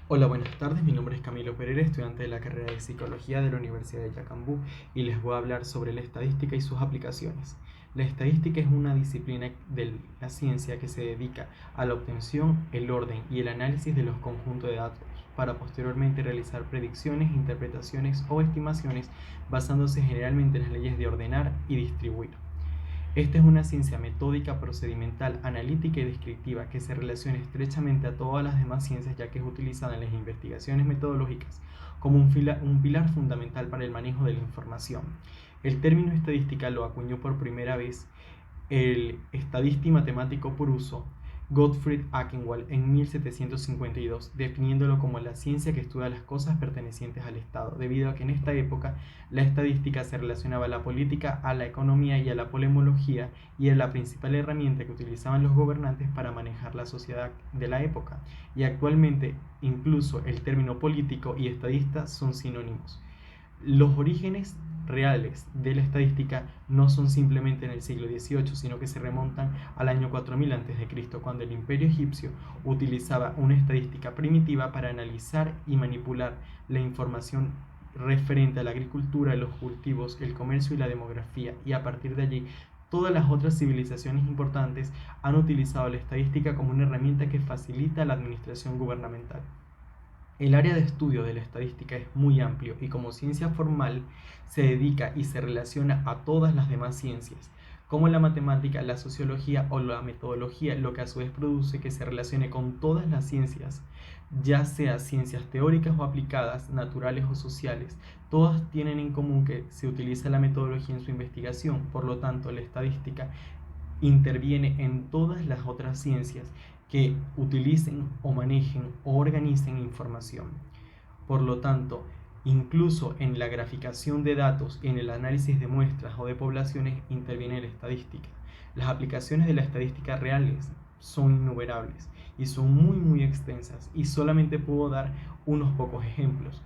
Hola, buenas tardes. Mi nombre es Camilo Pereira, estudiante de la carrera de Psicología de la Universidad de Yacambú, y les voy a hablar sobre la estadística y sus aplicaciones. La estadística es una disciplina de la ciencia que se dedica a la obtención, el orden y el análisis de los conjuntos de datos para posteriormente realizar predicciones, interpretaciones o estimaciones basándose generalmente en las leyes de ordenar y distribuir. Esta es una ciencia metódica, procedimental, analítica y descriptiva que se relaciona estrechamente a todas las demás ciencias, ya que es utilizada en las investigaciones metodológicas como un pilar fundamental para el manejo de la información. El término estadística lo acuñó por primera vez el estadista y matemático por uso Gottfried Achenwald en 1752, definiéndolo como la ciencia que estudia las cosas pertenecientes al Estado, debido a que en esta época la estadística se relacionaba a la política, a la economía y a la polemología, y era la principal herramienta que utilizaban los gobernantes para manejar la sociedad de la época. Y actualmente incluso el término político y estadista son sinónimos. Los orígenes reales de la estadística no son simplemente en el siglo XVIII, sino que se remontan al año 4000 a.C., cuando el imperio egipcio utilizaba una estadística primitiva para analizar y manipular la información referente a la agricultura, los cultivos, el comercio y la demografía, y a partir de allí todas las otras civilizaciones importantes han utilizado la estadística como una herramienta que facilita la administración gubernamental. El área de estudio de la estadística es muy amplio y como ciencia formal se dedica y se relaciona a todas las demás ciencias, como la matemática, la sociología o la metodología, lo que a su vez produce que se relacione con todas las ciencias, ya sea ciencias teóricas o aplicadas, naturales o sociales. Todas tienen en común que se utiliza la metodología en su investigación, por lo tanto la estadística interviene en todas las otras ciencias que utilicen o manejen o organicen información. Por lo tanto, incluso en la graficación de datos y en el análisis de muestras o de poblaciones interviene la estadística. Las aplicaciones de la estadística reales son innumerables y son muy extensas, y solamente puedo dar unos pocos ejemplos.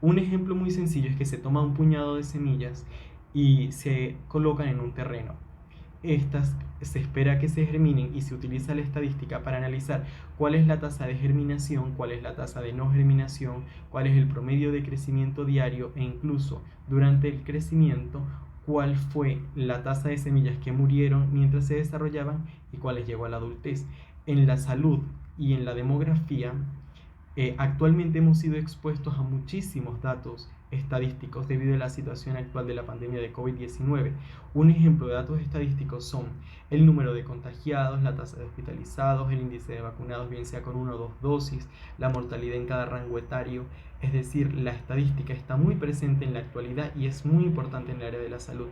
Un ejemplo muy sencillo es que se toma un puñado de semillas y se colocan en un terreno. Estas se espera que se germinen y se utiliza la estadística para analizar cuál es la tasa de germinación, cuál es la tasa de no germinación, cuál es el promedio de crecimiento diario, e incluso durante el crecimiento cuál fue la tasa de semillas que murieron mientras se desarrollaban y cuáles llegó a la adultez. En la salud y en la demografía, actualmente hemos sido expuestos a muchísimos datos estadísticos debido a la situación actual de la pandemia de COVID-19. Un ejemplo de datos estadísticos son el número de contagiados, la tasa de hospitalizados, el índice de vacunados, bien sea con una o dos dosis, la mortalidad en cada rango etario. Es decir, la estadística está muy presente en la actualidad y es muy importante en el área de la salud.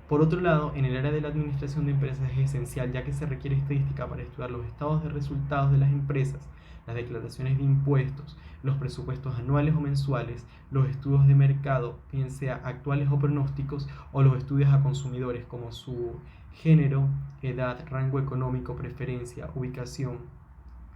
Por otro lado, en el área de la administración de empresas es esencial, ya que se requiere estadística para estudiar los estados de resultados de las empresas, las declaraciones de impuestos, los presupuestos anuales o mensuales, los estudios de mercado, bien sea actuales o pronósticos, o los estudios a consumidores como su género, edad, rango económico, preferencia, ubicación.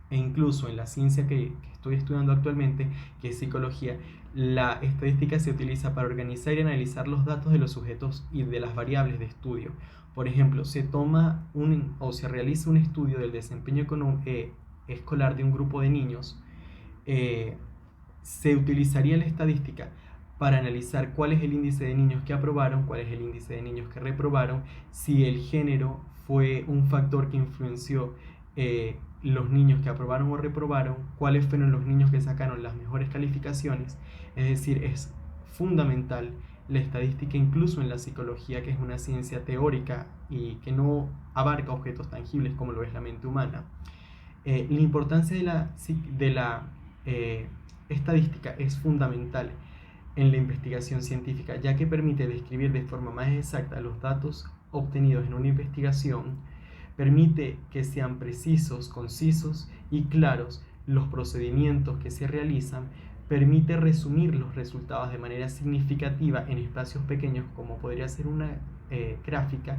E incluso en la ciencia que estoy estudiando actualmente, que es psicología, la estadística se utiliza para organizar y analizar los datos de los sujetos y de las variables de estudio. Por ejemplo, se toma o se realiza un estudio del desempeño escolar de un grupo de niños. Se utilizaría la estadística para analizar cuál es el índice de niños que aprobaron, cuál es el índice de niños que reprobaron, si el género fue un factor que influenció los niños que aprobaron o reprobaron, cuáles fueron los niños que sacaron las mejores calificaciones. Es decir, es fundamental la estadística incluso en la psicología, que es una ciencia teórica y que no abarca objetos tangibles como lo es la mente humana. La importancia de la estadística es fundamental en la investigación científica, ya que permite describir de forma más exacta los datos obtenidos en una investigación, permite que sean precisos, concisos y claros los procedimientos que se realizan, permite resumir los resultados de manera significativa en espacios pequeños, como podría ser una gráfica.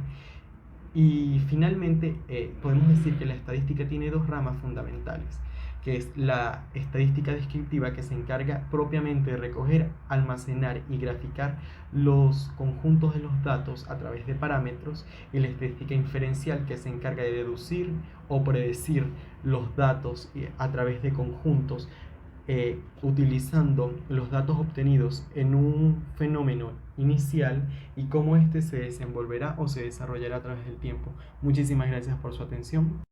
Y finalmente, podemos decir que la estadística tiene dos ramas fundamentales, que es la estadística descriptiva, que se encarga propiamente de recoger, almacenar y graficar los conjuntos de los datos a través de parámetros, y la estadística inferencial, que se encarga de deducir o predecir los datos a través de conjuntos utilizando los datos obtenidos en un fenómeno inicial y cómo éste se desenvolverá o se desarrollará a través del tiempo. Muchísimas gracias por su atención.